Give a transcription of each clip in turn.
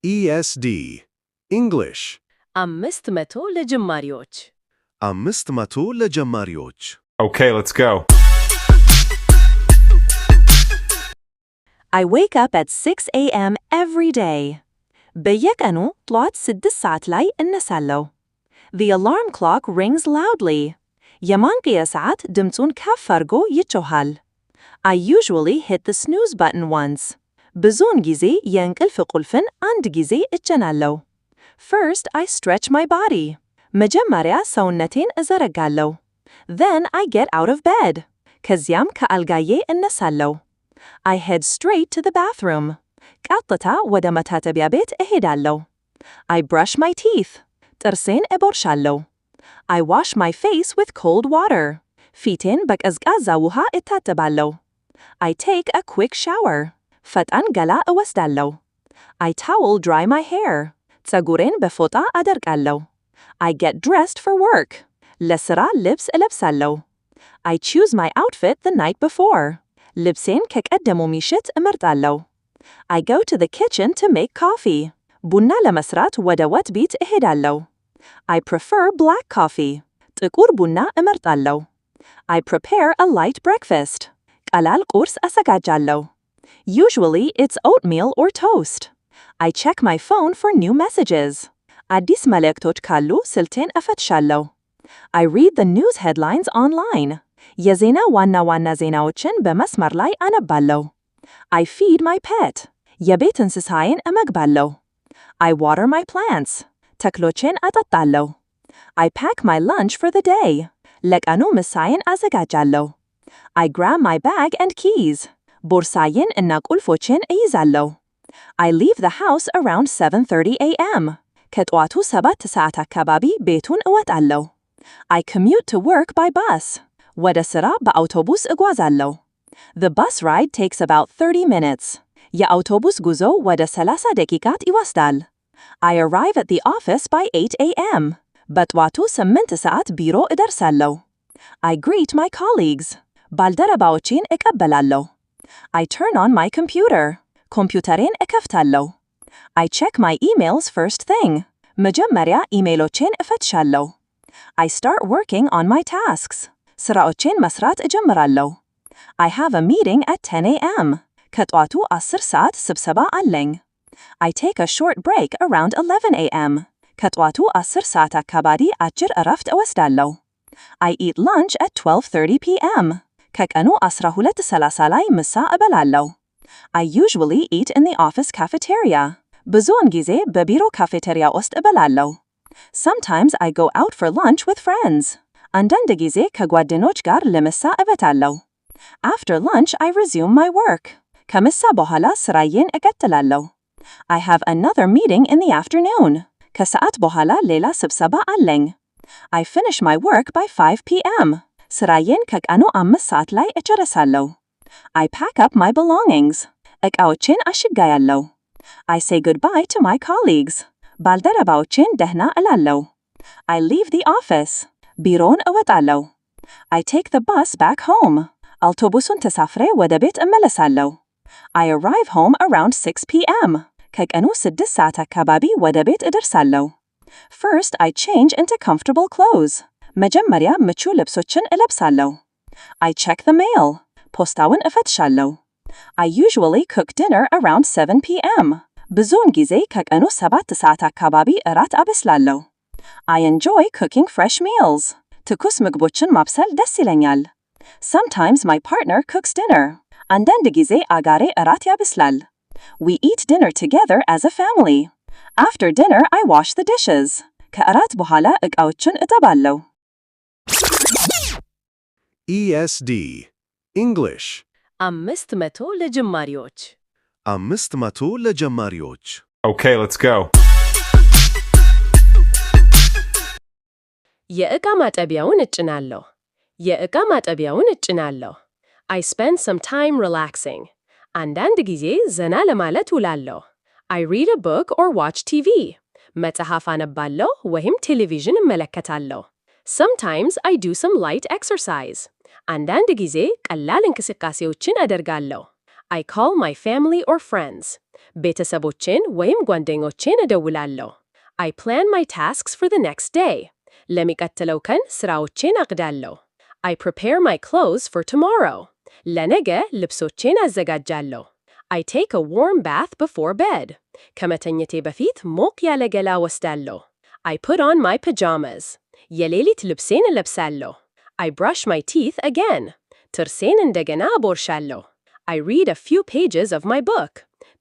ESD English 500 ለጀማሪዎች 500 ለጀማሪዎች Okay, let's go. I wake up at 6 a.m. every day. በየቀኑ ጠዋት 6 ሰዓት ላይ እነሳለሁ። The alarm clock rings loudly. የማንቂያ ሰዓት ድምፁን ከፍ አድርጎ ይጮኻል። I usually hit the snooze button once. ብዙውን ጊዜ የእንቅልፍ ቁልፍን አንድ ጊዜ እጫናለሁ። First, I stretch my body. መጀመሪያ ሰውነቴን እዘረጋለሁ። Then I get out of bed. ከዚያም ከአልጋዬ እነሳለሁ። I head straight to the bathroom. ቀጥታ ወደ መታጠቢያ ቤት እሄዳለሁ። I brush my teeth. ጥርሴን እቦርሻለሁ። I wash my face with cold water. ፊቴን በቀዝቃዛ ውሃ እታጠባለሁ። I take a quick shower. ፈጣን ገላ እወስዳለሁ። I towel dry my hair. ፀጉሬን በፎጣ አደርቃለሁ። I get dressed for work. ለሥራ ልብስ እለብሳለሁ። I choose my outfit the night before. ልብሴን ከቀደመው ምሽት እመርጣለሁ። I go to the kitchen to make coffee. ቡና ለመስራት ወደ ወጥ ቤት እሄዳለሁ። I prefer black coffee. ጥቁር ቡና እመርጣለሁ። I prepare a light breakfast. ቀላል ቁርስ አዘጋጃለሁ። Usually it's oatmeal or toast. I check my phone for new messages. አዲስ መልእክቶች ካሉ ስልኬን እፈትሻለሁ። I read the news headlines online. የዜና ዋና ዋና ዜናዎችን በመስመር ላይ አነባለሁ። I feed my pet. የቤት እንስሳዬን እመግባለሁ። I water my plants. ተክሎቼን አጠጣለሁ። I pack my lunch for the day. ለቀኑ ምሳዬን አዘጋጃለሁ። I grab my bag and keys. ቦርሳዬን እና ቁልፎቼን እይዛለሁ። I leave the house around 7:30 a.m. ከጠዋቱ 7 ሰዓት አካባቢ ቤቱን እወጣለሁ። I commute to work by bus. ወደ ሥራ በአውቶቡስ እጓዛለሁ። The bus ride takes about 30 minutes. የአውቶቡስ ጉዞ ወደ 30 ደቂቃት ይወስዳል። I arrive at the office by 8 a.m. በጠዋቱ 8 ሰዓት ቢሮ እደርሳለሁ። I greet my colleagues. ባልደረባዎቼን እቀበላለሁ። I turn on my computer. ኮምፒውተሬን እከፍታለሁ። I check my emails first thing. መጀመሪያ ኢሜይሎቼን እፈትሻለሁ። I start working on my tasks. ስራዎቼን መስራት እጀምራለሁ። I have a meeting at 10 a.m. ከጠዋቱ 10 ሰዓት ስብሰባ አለኝ። I take a short break around 11 a.m. ከጠዋቱ 10 ሰዓት አካባቢ አጭር እረፍት እወስዳለሁ። I eat lunch at 12:30 p.m. ከቀኑ 12:30 ላይ ምሳ እበላለሁ። I usually eat in the office cafeteria. ብዙውን ጊዜ በቢሮ ካፌቴሪያ ውስጥ እበላለሁ። Sometimes I go out for lunch with friends. አንዳንድ ጊዜ ከጓደኞች ጋር ለምሳ እበታለሁ። After lunch I resume my work. ከምሳ በኋላ ስራዬን እቀጥላለሁ። I have another meeting in the afternoon. ከሰዓት በኋላ ሌላ ስብሰባ አለኝ። I finish my work by 5 p.m. ስራዬን ከቀኑ 5 ሰዓት ላይ እጨርሳለሁ። I pack up my belongings. ዕቃዎቼን አሽጋያለሁ። I say goodbye to my colleagues. ባልደረባዎቼን ደህና እላለሁ። I leave the office. ቢሮውን እወጣለሁ። I take the bus back home. አውቶቡሱን ተሳፍሬ ወደ ቤት እመለሳለሁ። I arrive home around 6 p.m. ከቀኑ 6 ሰዓት አካባቢ ወደ ቤት እደርሳለሁ። First, I change into comfortable clothes. መጀመሪያ ምቹ ልብሶችን እለብሳለሁ። I check the mail. ፖስታውን እፈትሻለሁ። I usually cook dinner around 7 p.m. ብዙውን ጊዜ ከቀኑ 7 ሰዓት አካባቢ እራት አበስላለሁ። I enjoy cooking fresh meals. ትኩስ ምግቦችን ማብሰል ደስ ይለኛል። Sometimes my partner cooks dinner. አንዳንድ ጊዜ አጋሬ እራት ያበስላል። We eat dinner together as a family. After dinner, I wash the dishes. ከእራት በኋላ ዕቃዎችን እጠባለሁ። ESD English 500 ለጀማሪዎች 500 ለጀማሪዎች Okay, let's go. የዕቃ ማጠቢያውን እጭናለሁ። የዕቃ ማጠቢያውን እጭናለሁ። I spend some time relaxing. አንዳንድ ጊዜ ዘና ለማለት ውላለሁ። I read a book or watch TV. መጽሐፍ አነባለሁ ወይም ቴሌቪዥን እመለከታለሁ። Sometimes I do some light exercise. አንዳንድ ጊዜ ቀላል እንቅስቃሴዎችን አደርጋለሁ። I call my family or friends. ቤተሰቦቼን ወይም ጓደኞቼን እደውላለሁ። I plan my tasks for the next day. ለሚቀጥለው ቀን ስራዎቼን አቅዳለሁ። I prepare my clothes for tomorrow. ለነገ ልብሶቼን አዘጋጃለሁ። I take a warm bath before bed. ከመተኛቴ በፊት ሞቅ ያለ ገላ ወስዳለሁ። I put on my pajamas. የሌሊት ልብሴን እለብሳለሁ። I brush my teeth again. ጥርሴን እንደገና አቦርሻለሁ። I read a few pages of my book.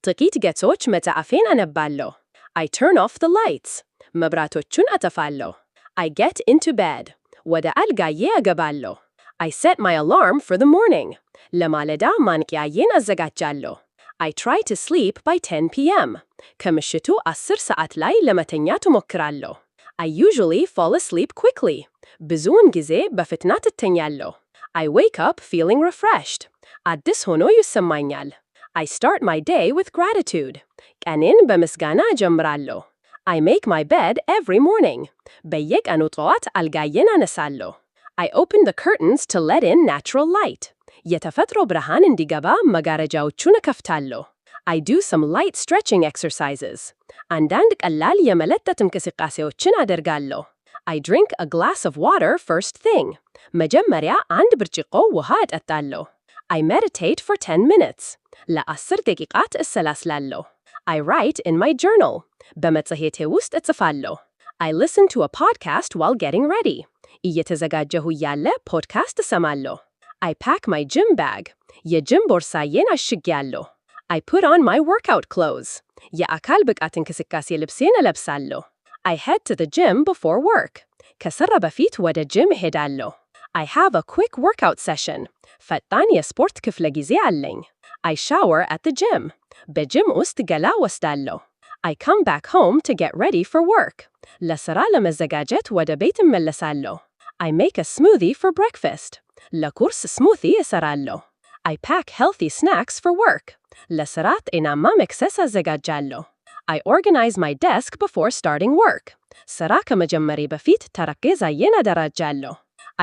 ጥቂት ገጾች መጽሐፌን አነባለሁ። I turn off the lights. መብራቶቹን አጠፋለሁ። I get into bed. ወደ አልጋዬ እገባለሁ። I set my alarm for the morning. ለማለዳ ማንቂያዬን አዘጋጃለሁ። I try to sleep by 10 p.m. ከምሽቱ 10 ሰዓት ላይ ለመተኛት እሞክራለሁ። I usually fall asleep quickly. ብዙውን ጊዜ በፍጥነት እተኛለሁ። I wake up feeling refreshed. አዲስ ሆኖ ይሰማኛል። I start my day with gratitude. ቀኔን በምስጋና እጀምራለሁ። I make my bed every morning. በየቀኑ ጠዋት አልጋዬን አነሳለሁ። I open the curtains to let in natural light. የተፈጥሮ ብርሃን እንዲገባ መጋረጃዎቹን እከፍታለሁ። I do some light stretching exercises. አንዳንድ ቀላል የመለጠጥ እንቅስቃሴዎችን አደርጋለሁ። I drink a glass of water first thing. መጀመሪያ አንድ ብርጭቆ ውሃ እጠጣለሁ። I meditate for 10 minutes. ለ10 ደቂቃት እሰላስላለሁ። I write in my journal. በመጽሔቴ ውስጥ እጽፋለሁ። I listen to a podcast while getting ready. እየተዘጋጀሁ ያለ ፖድካስት እሰማለሁ። I pack my gym bag. የጅም ቦርሳዬን አሽጌያለሁ። I put on my workout clothes. የአካል ብቃት እንቅስቃሴ ልብሴን እለብሳለሁ። I head to the gym before work. ከሥራ በፊት ወደ ጅም እሄዳለሁ። I have a quick workout session. ፈጣን የስፖርት ክፍለ ጊዜ አለኝ። I shower at the gym. በጅም ውስጥ ገላ ወስዳለሁ። I come back home to get ready for work. ለሥራ ለመዘጋጀት ወደ ቤት እመለሳለሁ። I make a smoothie for breakfast. ለቁርስ ስሙቲ እሰራለሁ። I pack healthy snacks for work. ለሥራ ጤናማ መክሰስ አዘጋጃለሁ። I organize my desk before starting work. ሥራ ከመጀመሬ በፊት ጠረጴዛዬን አደራጃለሁ።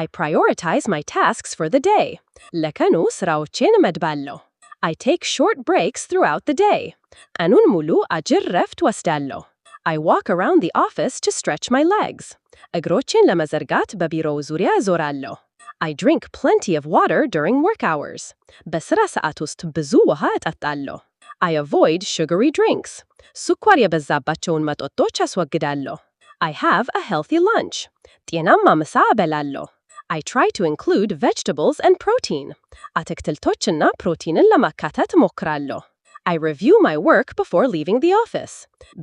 I prioritize my tasks for the day. ለቀኑ ስራዎቼን እመድባለሁ። I take short breaks throughout the day. ቀኑን ሙሉ አጭር ረፍት ወስዳለሁ። I walk around the office to stretch my legs. እግሮቼን ለመዘርጋት በቢሮው ዙሪያ እዞራለሁ። I drink plenty of water during work hours. በሥራ ሰዓት ውስጥ ብዙ ውሃ እጠጣለሁ። I avoid sugary drinks. ስኳር የበዛባቸውን መጠጦች አስወግዳለሁ። I have a healthy lunch. ጤናማ ምሳ እበላለሁ። I try to include vegetables and protein. አትክልቶችና ፕሮቲንን ለማካተት እሞክራለሁ። I review my work before leaving the office.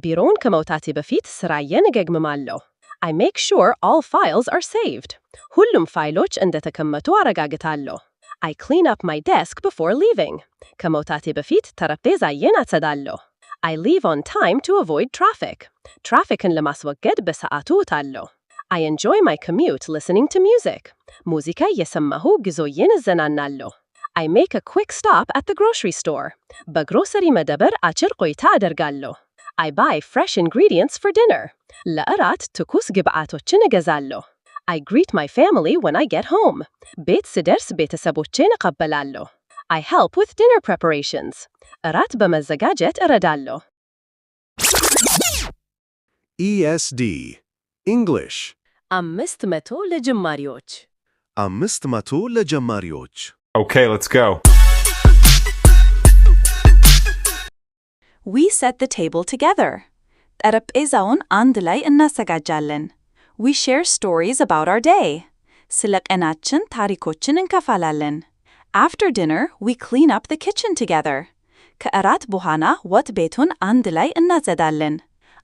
ቢሮውን ከመውጣቴ በፊት ስራዬን እገመግማለሁ። I make sure all files are saved. ሁሉም ፋይሎች እንደተቀመጡ አረጋግጣለሁ። I clean up my desk before leaving. ከመውጣቴ በፊት ጠረጴዛዬን አጸዳለሁ። I leave on time to avoid traffic. ትራፊክን ለማስወገድ በሰዓቱ እወጣለሁ። I enjoy my commute listening to music. ሙዚቃ እየሰማሁ ጉዞዬን እዘናናለሁ። I make a quick stop at the grocery store. በግሮሰሪ መደብር አጭር ቆይታ አደርጋለሁ። I buy fresh ingredients for dinner. ለእራት ትኩስ ግብዓቶችን እገዛለሁ። I greet my family when I get home. ቤት ስደርስ ቤተሰቦቼን እቀበላለሁ። I help with dinner preparations. እራት በመዘጋጀት እረዳለሁ። ESD English 500 ለጀማሪዎች 500 ለጀማሪዎች Okay, let's go. We set the table together. ጠረጴዛውን አንድ ላይ እናዘጋጃለን. We share stories about our day. ስለ ቀናችን ታሪኮችን እንከፋላለን. After dinner, we clean up the kitchen together. ከእራት በኋላ ወጥ ቤቱን አንድ ላይ እናጸዳለን.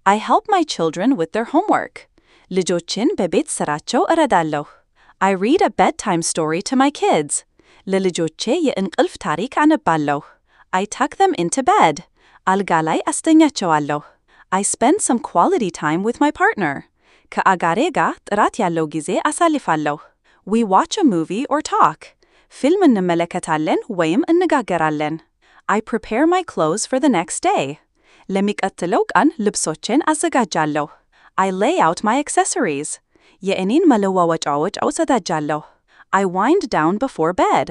I help my children with their homework. ልጆችን በቤት ስራቸው እረዳለሁ. I read a bedtime story to my kids. ለልጆቼ የእንቅልፍ ታሪክ አነባለሁ. I tuck them into bed. አልጋ ላይ አስተኛቸዋለሁ. I spend some quality time with my partner. ከአጋሬ ጋር ጥራት ያለው ጊዜ አሳልፋለሁ. We watch a movie or talk. ፊልም እንመለከታለን ወይም እንነጋገራለን. I prepare my clothes for the next day. ለሚቀጥለው ቀን ልብሶቼን አዘጋጃለሁ. I lay out my accessories. የእኔን መለዋወጫዎች አዘጋጃለሁ. I wind down before bed.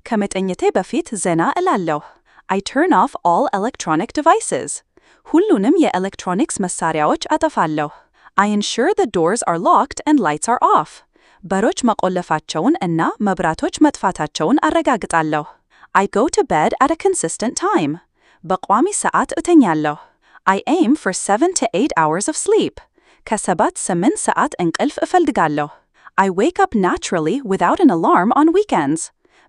ከመተኛቴ በፊት ዘና እላለሁ. I turn off all electronic devices. ሁሉንም የኤሌክትሮኒክስ መሳሪያዎች አጠፋለሁ። I ensure the doors are locked and lights are off. በሮች መቆለፋቸውን እና መብራቶች መጥፋታቸውን አረጋግጣለሁ። I go to bed at a consistent time. በቋሚ ሰዓት እተኛለሁ። I aim for 7 to 8 hours of sleep. ከ7-8 ሰዓት እንቅልፍ እፈልጋለሁ። I wake up naturally without an alarm on weekends.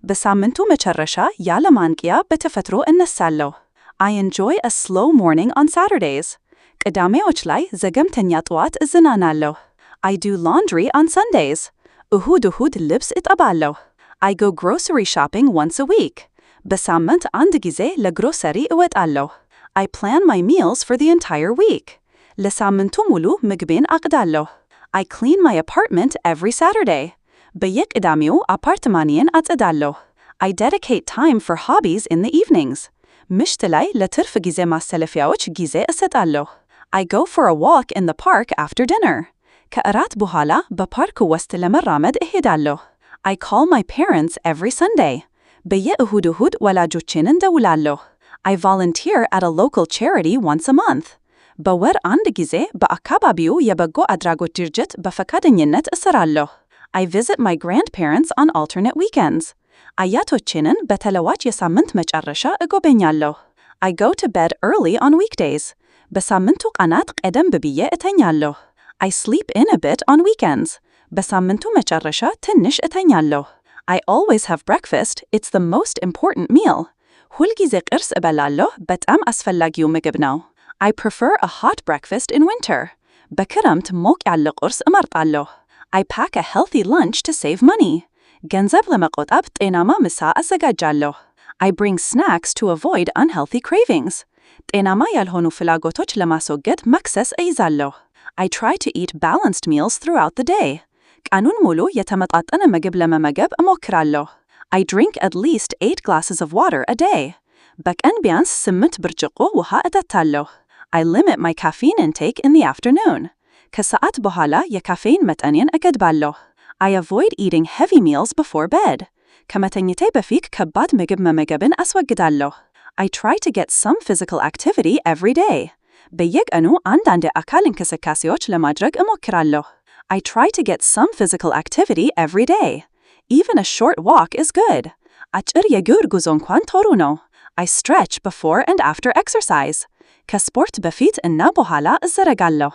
በሳምንቱ መጨረሻ ያለ ማንቂያ በተፈጥሮ እነሳለሁ። I enjoy a slow morning on Saturdays. ቅዳሜዎች ላይ ዘገምተኛ ጠዋት እዝናናለሁ። I do laundry on Sundays. እሁድ ልብስ እጠባለሁ። I go grocery shopping once a week. በሳምንት አንድ ጊዜ ለግሮሰሪ እወጣለሁ። I plan my meals for the entire week. ለሳምንቱ ሙሉ ምግቤን አቅዳለሁ። I clean my apartment every Saturday. በየቅዳሜው አፓርትማኔን አጸዳለሁ። I dedicate time for hobbies in the evenings. ምሽት ላይ ለትርፍ ጊዜ ማሰለፊያዎች ጊዜ እሰጣለሁ። I go for a walk in the park after dinner. ከእራት በኋላ በፓርክ ውስጥ ለመራመድ እሄዳለሁ። I call my parents every Sunday. በየእሁድ ወላጆቼን እደውላለሁ። I volunteer at a local charity once a month. በወር አንድ ጊዜ በአካባቢው የበጎ አድራጎት ድርጅት በፈቃደኝነት እሰራለሁ። I visit my grandparents on alternate weekends. አያቶቼንን በተለዋጭ የሳምንት መጨረሻ እጎበኛለሁ። I go to bed early on weekdays. በሳምንቱ ቀናት ቀደም ብዬ እተኛለሁ። I sleep in a bit on weekends. በሳምንቱ መጨረሻ ትንሽ እተኛለሁ። I always have breakfast. It's the most important meal. ሁልጊዜ ቁርስ እበላለሁ። በጣም አስፈላጊው ምግብ ነው። I prefer a hot breakfast in winter. በክረምት ሞቅ ያለ ቁርስ እመርጣለሁ። I pack a healthy lunch to save money. ገንዘብ ለመቆጠብ ጤናማ ምሳ አዘጋጃለሁ። I bring snacks to avoid unhealthy cravings. ጤናማ ያልሆኑ ፍላጎቶች ለማስወገድ መክሰስ እይዛለሁ። I try to eat balanced meals throughout the day. ቀኑን ሙሉ የተመጣጠነ ምግብ ለመመገብ እሞክራለሁ። I drink at least 8 glasses of water a day. በቀን ቢያንስ 8 ብርጭቆ ውሃ እጠጣለሁ። I limit my caffeine intake in the afternoon. ከሰዓት በኋላ የካፌን መጠኔን እገድባለሁ። I avoid eating heavy meals before bed. ከመተኛቴ በፊት ከባድ ምግብ መመገብን አስወግዳለሁ። I try to get some physical activity every day. በየቀኑ አንዳንድ የአካል እንቅስቃሴዎች ለማድረግ እሞክራለሁ። I try to get some physical activity every day. Even a short walk is good. አጭር የእግር ጉዞ እንኳን ጥሩ ነው። I stretch before and after exercise. ከስፖርት በፊት እና በኋላ እዘረጋለሁ።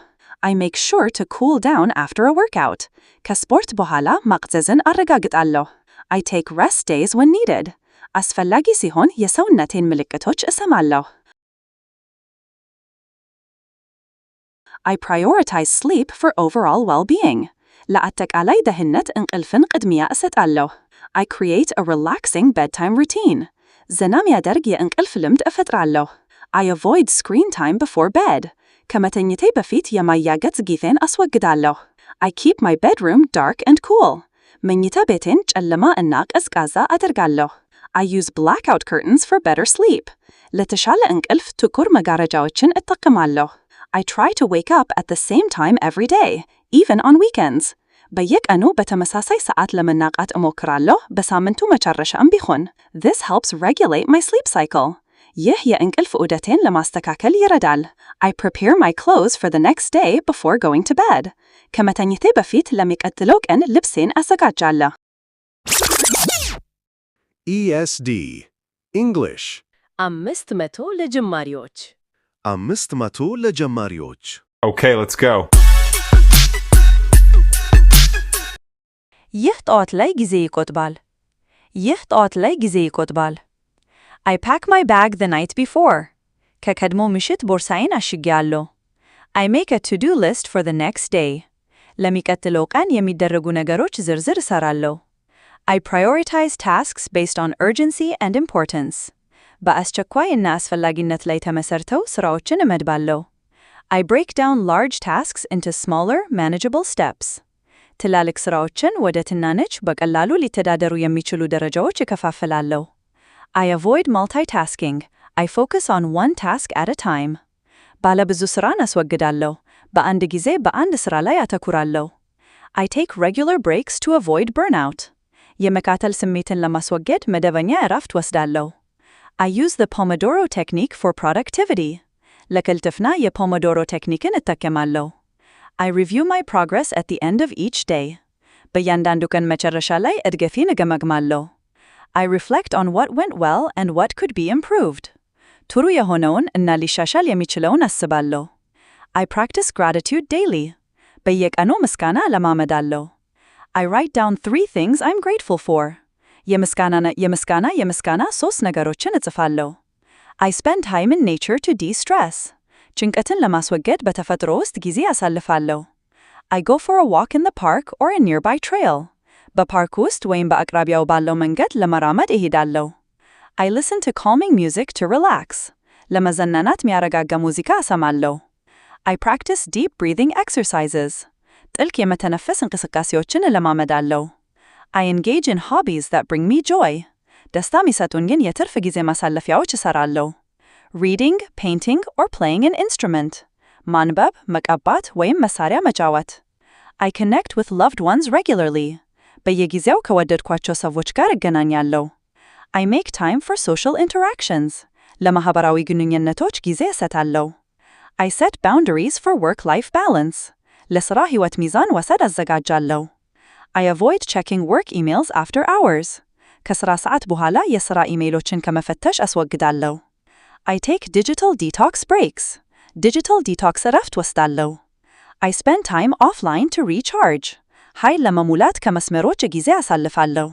I make sure to cool down after a workout. ከስፖርት በኋላ ማቅዘዝን አረጋግጣለሁ። I take rest days when needed. አስፈላጊ ሲሆን የሰውነቴን ምልክቶች እሰማለሁ። I prioritize sleep for overall well-being. ለአጠቃላይ ደህንነት እንቅልፍን ቅድሚያ እሰጣለሁ። I create a relaxing bedtime routine. ዘና የሚያደርግ የእንቅልፍ ልምድ እፈጥራለሁ። I avoid screen time before bed. ከመተኛቴ በፊት የማያገጥ ጊዜን አስወግዳለሁ። I keep my bedroom dark and cool. መኝታ ቤቴን ጨለማ እና ቀዝቃዛ አደርጋለሁ። I use blackout curtains for better sleep. ለተሻለ እንቅልፍ ጥቁር መጋረጃዎችን እጠቀማለሁ። I try to wake up at the same time every day, even on weekends. በየቀኑ በተመሳሳይ ሰዓት ለመናቃት እሞክራለሁ፣ በሳምንቱ መጨረሻም ቢሆን። This helps regulate my sleep cycle. ይህ የእንቅልፍ ዑደቴን ለማስተካከል ይረዳል። I prepare my clothes for the next day before going to bed. ከመተኛቴ በፊት ለሚቀጥለው ቀን ልብሴን አዘጋጃለሁ። ESD English 500 ለጀማሪዎች 500 ለጀማሪዎች Okay, let's go. ይህ ጠዋት ላይ ጊዜ ይቆጥባል። ይህ ጠዋት ላይ ጊዜ ይቆጥባል። I pack my bag the night before. ከቀድሞ ምሽት ቦርሳዬን አሽጌያለሁ። I make a to-do list for the next day. ለሚቀጥለው ቀን የሚደረጉ ነገሮች ዝርዝር እሰራለሁ። I prioritize tasks based on urgency and importance. በአስቸኳይ እና አስፈላጊነት ላይ ተመሰርተው ስራዎችን እመድባለሁ። I break down large tasks into smaller, manageable steps. ትላልቅ ስራዎችን ወደ ትናንሽ በቀላሉ ሊተዳደሩ የሚችሉ ደረጃዎች እከፋፍላለሁ። I avoid multitasking. I focus on one task at a time. ባለብዙ ስራን አስወግዳለሁ። በአንድ ጊዜ በአንድ ስራ ላይ አተኩራለሁ። I take regular breaks to avoid burnout. የመካተል ስሜትን ለማስወገድ መደበኛ እረፍት ወስዳለሁ። I use the Pomodoro technique for productivity. ለቅልጥፍና የፖሞዶሮ ቴክኒክን እጠቀማለሁ። I review my progress at the end of each day. በእያንዳንዱ ቀን መጨረሻ ላይ እድገቴን እገመግማለሁ። I reflect on what went well and what could be improved. ጥሩ የሆነውን እና ሊሻሻል የሚችለውን አስባለሁ። I practice gratitude daily. በየቀኑ ምስጋና እለማመዳለሁ። I write down 3 things I'm grateful for. የምስጋና 3 ነገሮችን እጽፋለሁ። I spend time in nature to de-stress. ጭንቀትን ለማስወገድ በተፈጥሮ ውስጥ ጊዜ አሳልፋለሁ። I go for a walk in the park or a nearby trail. በፓርክ ውስጥ ወይም በአቅራቢያው ባለው መንገድ ለመራመድ እሄዳለሁ። I listen to calming music to relax. ለመዘናናት የሚያረጋጋ ሙዚቃ እሰማለሁ። I practice deep breathing exercises. ጥልቅ የመተንፈስ እንቅስቃሴዎችን እለማመዳለሁ። I engage in hobbies that bring me joy. ደስታ የሚሰጡኝን የትርፍ ጊዜ ማሳለፊያዎች እሰራለሁ። Reading, painting, or playing an instrument. ማንበብ፣ መቀባት ወይም መሳሪያ መጫወት። I connect with loved ones regularly. በየጊዜው ከወደድኳቸው ሰዎች ጋር እገናኛለሁ። I make time for social interactions. ለማህበራዊ ግንኙነቶች ጊዜ እሰጣለሁ። I set boundaries for work-life balance. ለሥራ ሕይወት ሚዛን ወሰን አዘጋጃለሁ። I avoid checking work emails after hours. ከሥራ ሰዓት በኋላ የሥራ ኢሜይሎችን ከመፈተሽ አስወግዳለሁ። I take digital detox breaks. digital detox እረፍት ወስዳለሁ። I spend time offline to recharge. ኃይል ለመሙላት ከመስመሮች ጊዜ አሳልፋለሁ።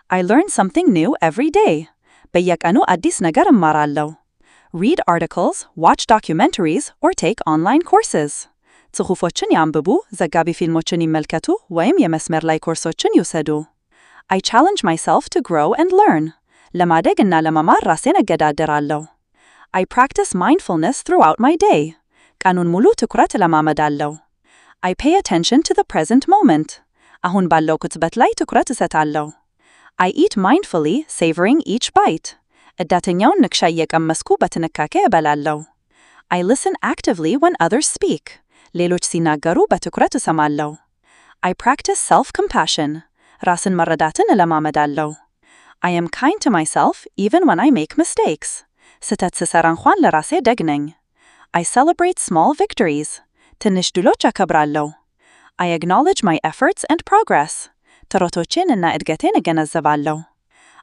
I learn something new every day. በየቀኑ አዲስ ነገር እማራለሁ። Read articles, watch documentaries, or take online courses. ጽሑፎችን ያንብቡ፣ ዘጋቢ ፊልሞችን ይመልከቱ ወይም የመስመር ላይ ኮርሶችን ይውሰዱ። I challenge myself to grow and learn. ለማደግ እና ለመማር ራሴን እገዳደራለሁ። I practice mindfulness throughout my day. ቀኑን ሙሉ ትኩረት እለማመዳለሁ። I pay attention to the present moment. አሁን ባለው ቅጽበት ላይ ትኩረት እሰጣለሁ። I eat mindfully, savoring each bite. እዳተኛውን ንክሻ እየቀመስኩ በጥንቃቄ እበላለሁ። I listen actively when others speak. ሌሎች ሲናገሩ በትኩረት እሰማለሁ። I practice self-compassion. ራስን መረዳትን እለማመዳለሁ። I am kind to myself even when I make mistakes. ስህተት ስሰራ እንኳን ለራሴ ደግ ነኝ። I celebrate small victories. ትንሽ ድሎች አከብራለሁ። I acknowledge my efforts and progress. ጥረቶቼን እና እድገቴን እገነዘባለሁ።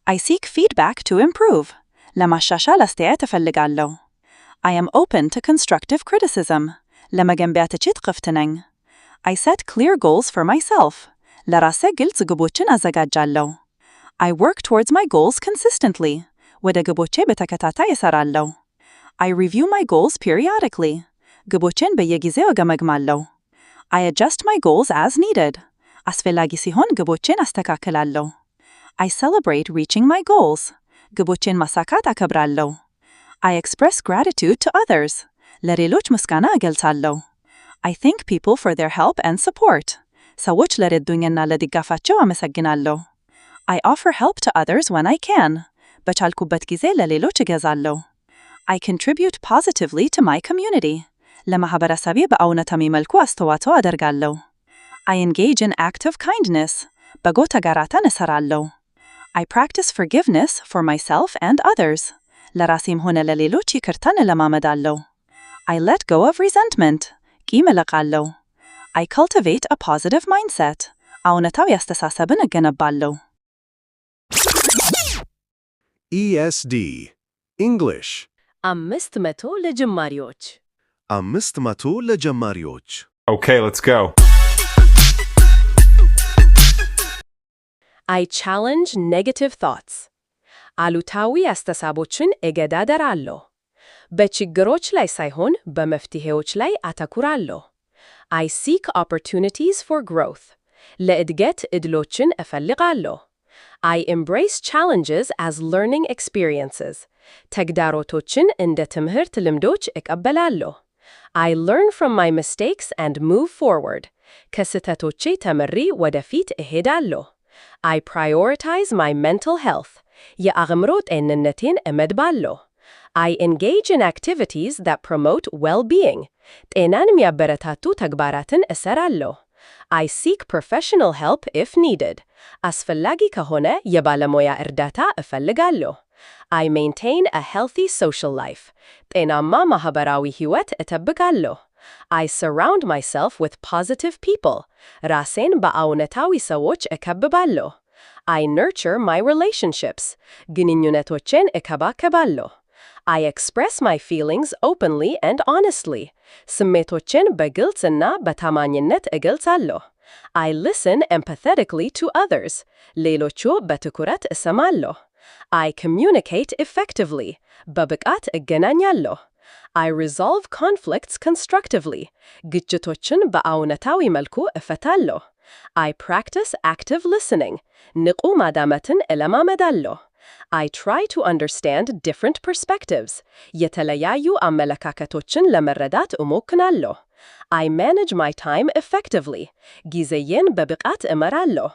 I seek feedback to improve. ለማሻሻል አስተያየት እፈልጋለሁ። I am open to constructive criticism. ለመገንቢያ ትችት ክፍት ነኝ። I set clear goals for myself. ለራሴ ግልጽ ግቦችን አዘጋጃለሁ። I work towards my goals consistently. ወደ ግቦቼ በተከታታይ እሰራለሁ። I review my goals periodically. ግቦቼን በየጊዜው እገመግማለሁ። I adjust my goals as needed. አስፈላጊ ሲሆን ግቦቼን አስተካክላለሁ። I celebrate reaching my goals. ግቦቼን ማሳካት አከብራለሁ። I express gratitude to others. ለሌሎች ምስጋና እገልጻለሁ። I thank people for their help and support. ሰዎች ለረዱኝና ለድጋፋቸው አመሰግናለሁ። I offer help to others when I can. በቻልኩበት ጊዜ ለሌሎች እገዛለሁ። I contribute positively to my community. ለማህበረሰቤ በአውነታዊ መልኩ አስተዋጽኦ አደርጋለሁ። I engage in active kindness. በጎ ተግባራትን እሰራለሁ። I practice forgiveness for myself and others. ለራሴም ሆነ ለሌሎች ይቅርታን እለማመዳለሁ። I let go of resentment. ቂም እለቃለሁ። I cultivate a positive mindset. አውነታዊ አስተሳሰብን እገነባለሁ። ESD English 500 ለጀማሪዎች 500 ለጀማሪዎች Okay, let's go. I challenge negative thoughts. አሉታዊ አስተሳቦችን እገዳደራለሁ። በችግሮች ላይ ሳይሆን በመፍትሄዎች ላይ አተኩራለሁ። I seek opportunities for growth. ለእድገት ዕድሎችን እፈልጋለሁ። I embrace challenges as learning experiences. ተግዳሮቶችን እንደ ትምህርት ልምዶች እቀበላለሁ። I learn from my mistakes and move forward. ከስህተቶቼ ተምሬ ወደፊት እሄዳለሁ። I prioritize my mental health. የአእምሮ ጤንነቴን እመድባለሁ። I engage in activities that promote well-being. ጤናን የሚያበረታቱ ተግባራትን እሰራለሁ። I seek professional help if needed. አስፈላጊ ከሆነ የባለሙያ እርዳታ እፈልጋለሁ። I maintain a healthy social life. ጤናማ ማህበራዊ ሕይወት እጠብቃለሁ። I surround myself with positive people. ራሴን በአውነታዊ ሰዎች እከብባለሁ። I nurture my relationships. ግንኙነቶቼን እከባከባለሁ። I express my feelings openly and honestly. ስሜቶቼን በግልጽና በታማኝነት እገልጻለሁ። I listen empathetically to others. ሌሎቹ በትኩረት እሰማለሁ። I communicate effectively. በብቃት እገናኛለሁ። I resolve conflicts constructively. ግጭቶችን በአውነታዊ መልኩ እፈታለሁ። I practice active listening. ንቁ ማዳመጥን እለማመዳለሁ። I try to understand different perspectives. የተለያዩ አመለካከቶችን ለመረዳት እሞክራለሁ። I manage my time effectively. ጊዜዬን በብቃት እመራለሁ።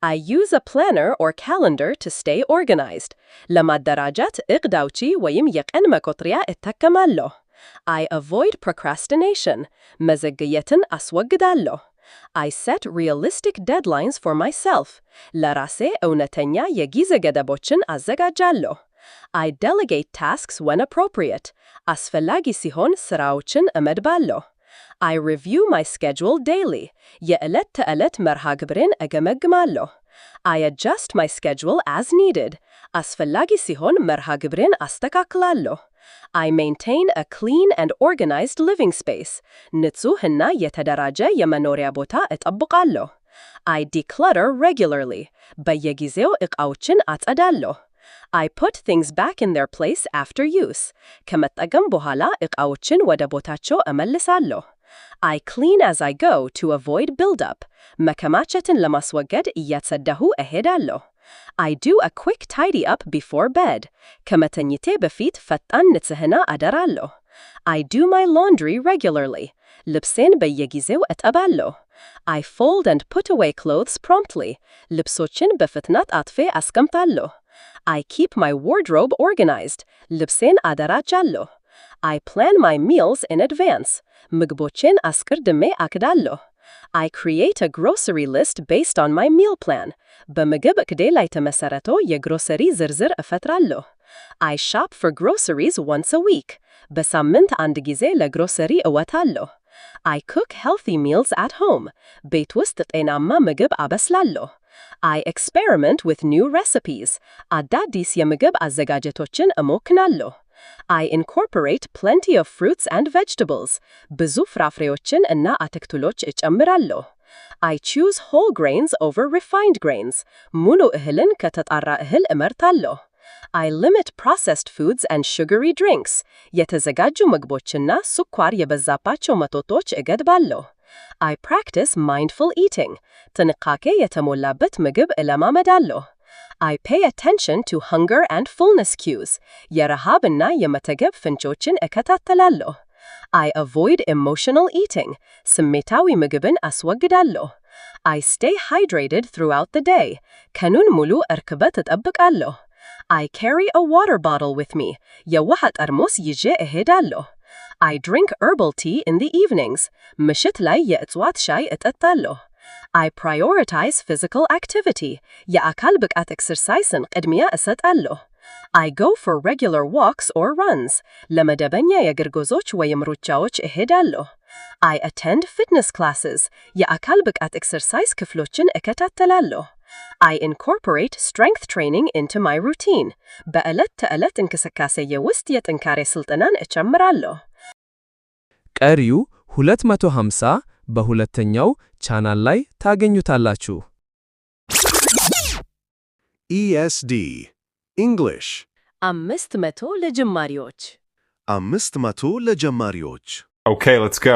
I use a planner or calendar to stay organized. ለማደራጀት እቅድ አውጪ ወይም የቀን መቆጠሪያ እጠቀማለሁ። I avoid procrastination. መዘግየትን አስወግዳለሁ። I set realistic deadlines for myself. ለራሴ እውነተኛ የጊዜ ገደቦችን አዘጋጃለሁ። I delegate tasks when appropriate. አስፈላጊ ሲሆን ስራዎችን እመድባለሁ። I review my schedule daily. የዕለት ተዕለት መርሃ ግብሬን እገመግማለሁ። I adjust my schedule as needed. አስፈላጊ ሲሆን መርሃ ግብሬን አስተካክላለሁ። I maintain a clean and organized living space. ንጹህና የተደራጀ የመኖሪያ ቦታ እጠብቃለሁ። I declutter regularly. በየጊዜው ዕቃዎችን አጸዳለሁ። I put things back in their place after use. ከመጠቀም በኋላ ዕቃዎችን ወደ ቦታቸው እመልሳለሁ። I clean as I go to avoid buildup. መከማቸትን ለማስወገድ እያጸዳሁ እሄዳለሁ። I do a quick tidy up before bed. ከመተኛቴ በፊት ፈጣን ንጽህና አደራለሁ። I do my laundry regularly. ልብሴን በየጊዜው እጠባለሁ። I fold and put away clothes promptly. ልብሶችን በፍጥነት አጥፌ አስቀምጣለሁ። I keep my wardrobe organized. ልብሴን አደራጃለሁ። I plan my meals in advance. ምግቦችን አስቀድሜ አቅዳለሁ። I create a grocery list based on my meal plan. በምግብ ዕቅዴ ላይ ተመሰረቶ የግሮሰሪ ዝርዝር እፈጥራለሁ። I shop for groceries once a week. በሳምንት አንድ ጊዜ ለግሮሰሪ እወጣለሁ። I cook healthy meals at home. ቤት ውስጥ ጤናማ ምግብ አበስላለሁ። I experiment with new recipes. አዳዲስ የምግብ አዘጋጀቶችን እሞክራለሁ። I incorporate plenty of fruits and vegetables. ብዙ ፍራፍሬዎችን እና አትክልቶች እጨምራለሁ። I choose whole grains over refined grains. ሙሉ እህልን ከተጣራ እህል እመርጣለሁ። I limit processed foods and sugary drinks. የተዘጋጁ ምግቦችና ስኳር የበዛባቸው መጠጦች እገድባለሁ። I practice mindful eating. ጥንቃቄ የተሞላበት ምግብ እለማመዳለሁ። I pay attention to hunger and fullness cues. የረሃብና የመጠገብ ፍንጮችን እከታተላለሁ። I avoid emotional eating. ስሜታዊ ምግብን አስወግዳለሁ። I stay hydrated throughout the day. ቀኑን ሙሉ እርክበት እጠብቃለሁ። I carry a water bottle with me. የውሃ ጠርሙስ ይዤ እሄዳለሁ። I drink herbal tea in the evenings. ምሽት ላይ የእጽዋት ሻይ እጠጣለሁ። I prioritize physical activity. የአካል ብቃት ኤክሰርሳይስን ቅድሚያ እሰጣለሁ። I go for regular walks or runs. ለመደበኛ የእግር ጉዞዎች ወይም ሩጫዎች እሄዳለሁ። I attend fitness classes. የአካል ብቃት ኤክሰርሳይስ ክፍሎችን እከታተላለሁ። I incorporate strength training into my routine. በዕለት ተዕለት እንቅስቃሴዬ ውስጥ የጥንካሬ ስልጠናን እጨምራለሁ። ቀሪው 250 በሁለተኛው ቻናል ላይ ታገኙታላችሁ። ESD English 500 ለጀማሪዎች 500 ለጀማሪዎች Okay, let's go.